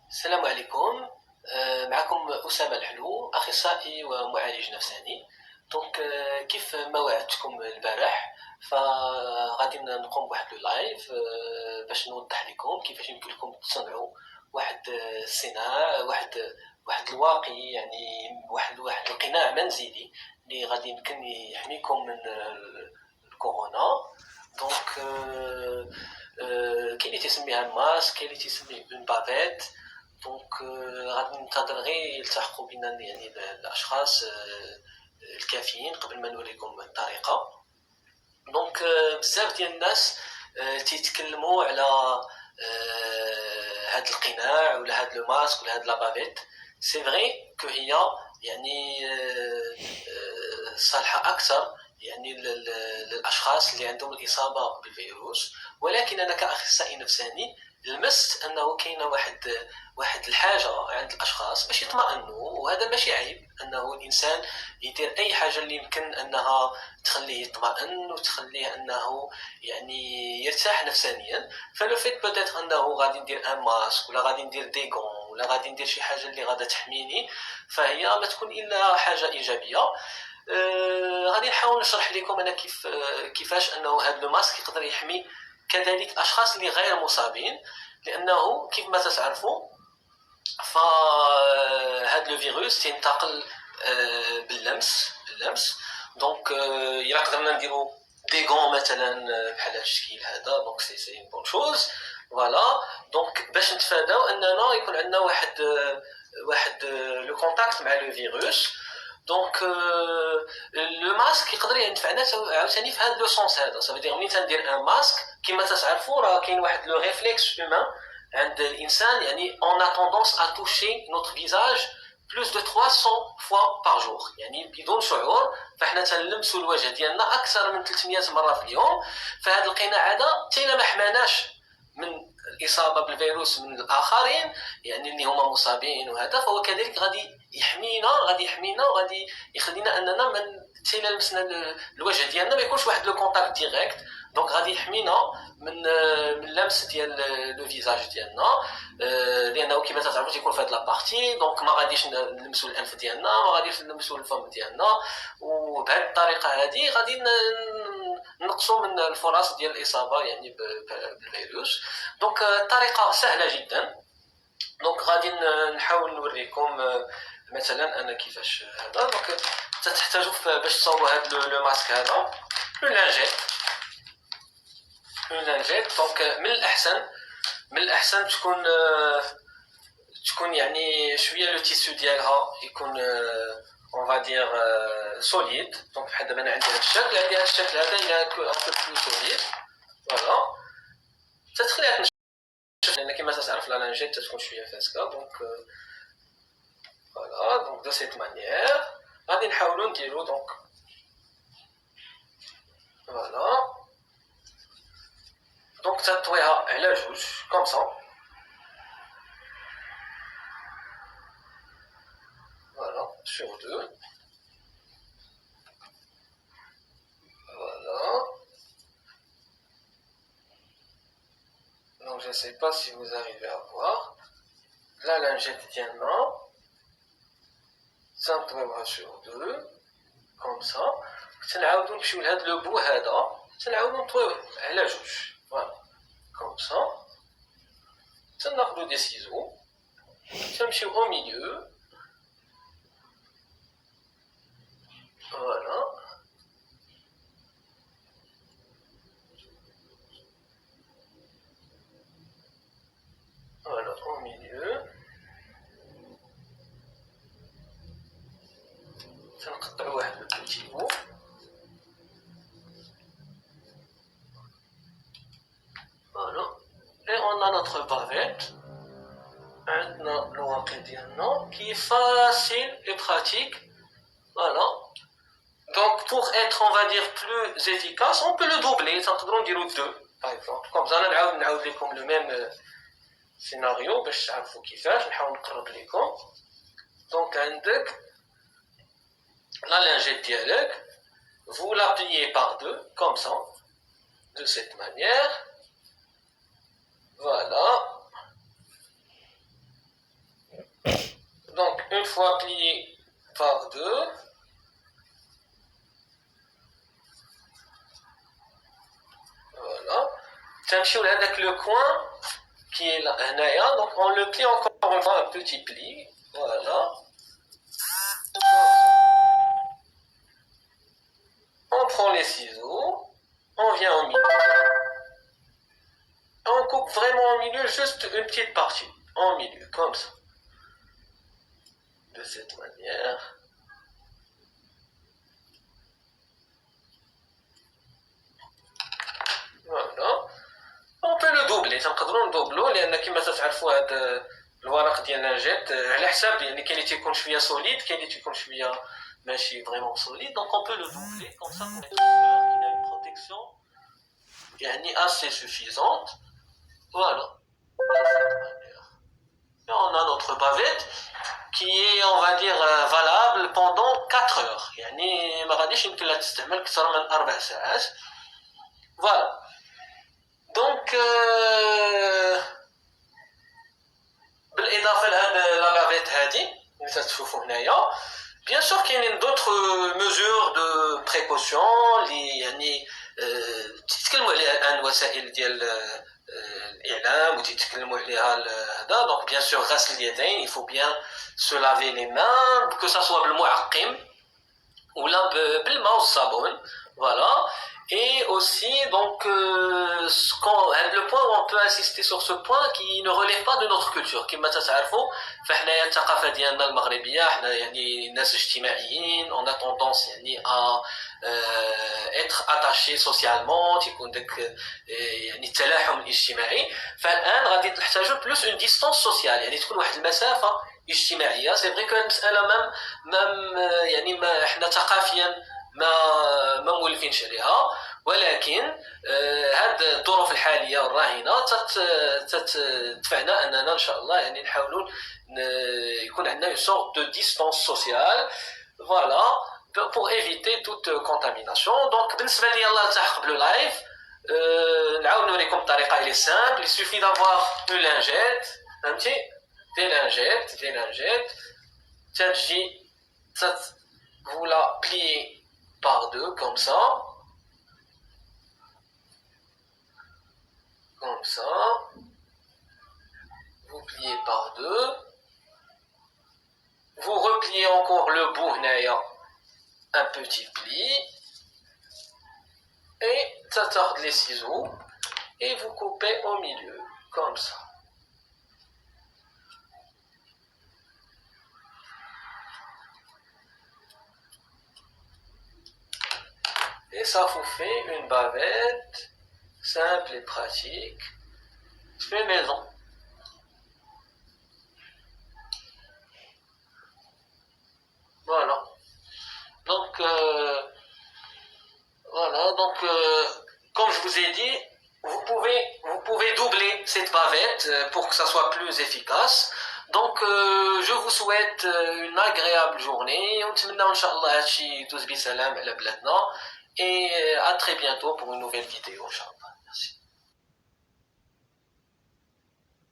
السلام عليكم. معكم أسامة الحلو، أخصائي ومعالج نفساني. دونك كيف ما وعدتكم البارح، فغادي نقوم بواحد اللايف باش نوضح لكم كيفاش يمكن لكم تصنعوا واحد الصناع، واحد الواقي، يعني واحد القناع منزلي اللي غادي يمكن يحميكم من الكورونا. دونك كاين اللي تسميها الماسك، كاين اللي تسميه اون بافيت. دونك غادي ننتظر غير يلتحقوا بنا يعني الاشخاص الكافيين قبل ما نوريكم الطريقه. دونك بزاف ديال الناس تيتكلموا على هاد القناع ولا هاد لو ماسك ولا هاد لابافيت. سي فري كو هي يعني صالحه اكثر يعني للاشخاص اللي عندهم الاصابه بالفيروس، ولكن انا كاخصائي نفساني لمست انه كاينه واحد الحاجه عند الاشخاص باش يطمئنوا، وهذا ماشي عيب انه الانسان يدير اي حاجه اللي يمكن انها تخليه يطمئن وتخليه انه يعني يرتاح نفسانيا. فلو فيت بوتيتر انه غادي ندير ان ماسك ولا غادي ندير دي غون ولا غادي ندير شي حاجه اللي غادا تحميني، فهي ما تكون الا حاجه ايجابيه. غادي نحاول نشرح لكم انا كيفاش انه هذا لو ماسك يقدر يحمي كذلك الاشخاص اللي غير مصابين، لانه كيف ما تعرفوا فهذا لو فيروس تنتقل باللمس. دونك الا قدرنا نديرو دي غون مثلا بحال هذا الشكل هذا، دونك سي اون بون شوز. فوالا دونك باش نتفاداو اننا يكون عندنا واحد لو كونتاكت مع لو فيروس. دونك لو ماسك يقدر ينفعنا عاوتاني في هذا لو سونس هذا. صافي دير ملي تندير ان ماسك كما تعرفوا راه كاين واحد لو ريفلكس هومان عند الانسان، يعني on a tendance à toucher notre visage plus de 300 fois par jour، يعني بدون شعور فاحنا تنلمسوا الوجه ديالنا اكثر من 300 مره في اليوم. فهذا القناع هذا حتى الا ما حماناش من الاصابه بالفيروس من الاخرين يعني اللي هما مصابين وهذا، فهو كذلك غادي يحمينا وغادي يخلينا اننا من حتى الا لمسنا الوجه ديالنا ما يكونش واحد لو كونتاكت ديريكت. دونك غادي يحمينا من اللمس ديال لو فيزاج ديالنا، لانه كما تعرفوا تيكون في هاد لابارتي. دونك ما غاديش نلمسوا الانف ديالنا، ما غاديش نلمسوا الفم ديالنا، وبهذه الطريقه هذه غادي نقصوا من الفرص ديال الاصابه يعني بالفيروس. دونك الطريقه سهله جدا. دونك غادي نحاول نوريكم مثلا انا كيفاش هذا. دونك تحتاجوا باش تصاوبوا هذا لو ماسك هذا اون لانجيت. دونك من الاحسن تكون يعني شويه لو تيسو ديالها يكون اون فادير سوليد. دونك بحال دابا انا عندي هذا الشكل هذا الى ان بو بلو سوليد. فوالا تتخليها تنشف لان كما تعرف لا لانجيت تكون شويه فاسكه. دونك فوالا دونك دو سيت مانيير غادي نحاولوا نديرو. دونك فوالا دونك تطويها على جوج كوم سا. Voilà, sur deux. Voilà. Donc je ne sais pas si vous arrivez à voir. La lingette diamant. Ça on sur deux. Comme ça. تنعاودو نمشيو لهاد لو بو هذا، تنعاودو نطويوه على جوج. فوالا كوم سا. تناخدو دي سيزو، تنمشيو او ميليو. Voilà. Voilà, au milieu. تنقطعو واحد البوتي بو. Voilà. Et on a notre bavette. عندنا الواقي ديالنا qui est facile et pratique. Voilà. Donc pour être on va dire plus efficace, on peut le doubler. تنقدروا نديرو 2 par exemple. Comme ça نعاود لكم le même scénario باش تعرفوا كيفاش. نحاول نقرب لكم. Donc عندك la lingette dialogue, vous la pliez par deux, comme ça, de cette manière. Voilà. fois plié par 2. Voilà. Avec le coin qui est là, donc on le plie encore une fois un petit pli. Voilà. On prend les ciseaux, on vient au milieu. On coupe vraiment au milieu, juste une petite partie. En milieu, comme ça. De cette manière. Voilà. On peut le doubler, تنقدروا ندوبلو لان كما تعرفوا هذا الورق ديال لانجيت على حساب يعني كاين اللي تيكون شويه سوليد كاين اللي تيكون شويه ماشي فريمون سوليد دونك on peut le doubler comme ça pour être sûr qu'il a une protection يعني assez suffisante. Voilà. Et on a notre bavette qui est on va dire valable pendant 4 heures يعني ما غاديش يمكن لها تستعمل اكثر من 4 ساعات. Voilà. Donc بالاضافه لهاد لا بافيت هادي اللي تشوفوا هنايا بيان سور كاينين دوطخ ميزور دو بريكوسيون اللي يعني تيتكلموا عليها الان وسائل ديال الاعلام وتيتكلموا عليها هذا دونك بيان سور غسل اليدين il faut bien se laver les mains que ça soit بالمعقم ولا بالماء والصابون. Voilà. Et aussi, donc, le point où on peut insister sur ce point qui ne relève pas de notre culture. كما تعرفوا فاحنا الثقافة ديالنا المغربية احنا يعني ناس اجتماعيين on a tendance يعني à être attaché socialement تيكون داك يعني التلاحم الاجتماعي. فالآن غادي نحتاجوا بلوس une distance sociale يعني تكون واحد المسافة اجتماعية. سي فري كو المسألة مام يعني ما احنا ثقافيا ما مولفينش عليها ولكن هاد الظروف الحاليه الراهنه تدفعنا اننا ان شاء الله يعني نحاولوا يكون عندنا une sorte de distance sociale. Voilà pour éviter toute contamination. Donc بالنسبه لي الله التحق باللايف نعاود نوريكم الطريقه اللي سامبل. il suffit d'avoir une lingette فهمتي des lingettes تجي vous la pliez par 2 comme ça. Comme ça. Vous pliez par 2. Vous repliez encore le bout, un petit pli. Et ça tarde les ciseaux. Et vous coupez au milieu, comme ça. Et ça vous fait une bavette simple et pratique, fait maison. Voilà. Donc, comme je vous ai dit, vous pouvez doubler cette bavette pour que ça soit plus efficace. Donc, je vous souhaite une agréable journée. ونتمنى ان شاء الله هادشي يدوز بسلام على بلادنا. Et à très bientôt pour une nouvelle vidéo.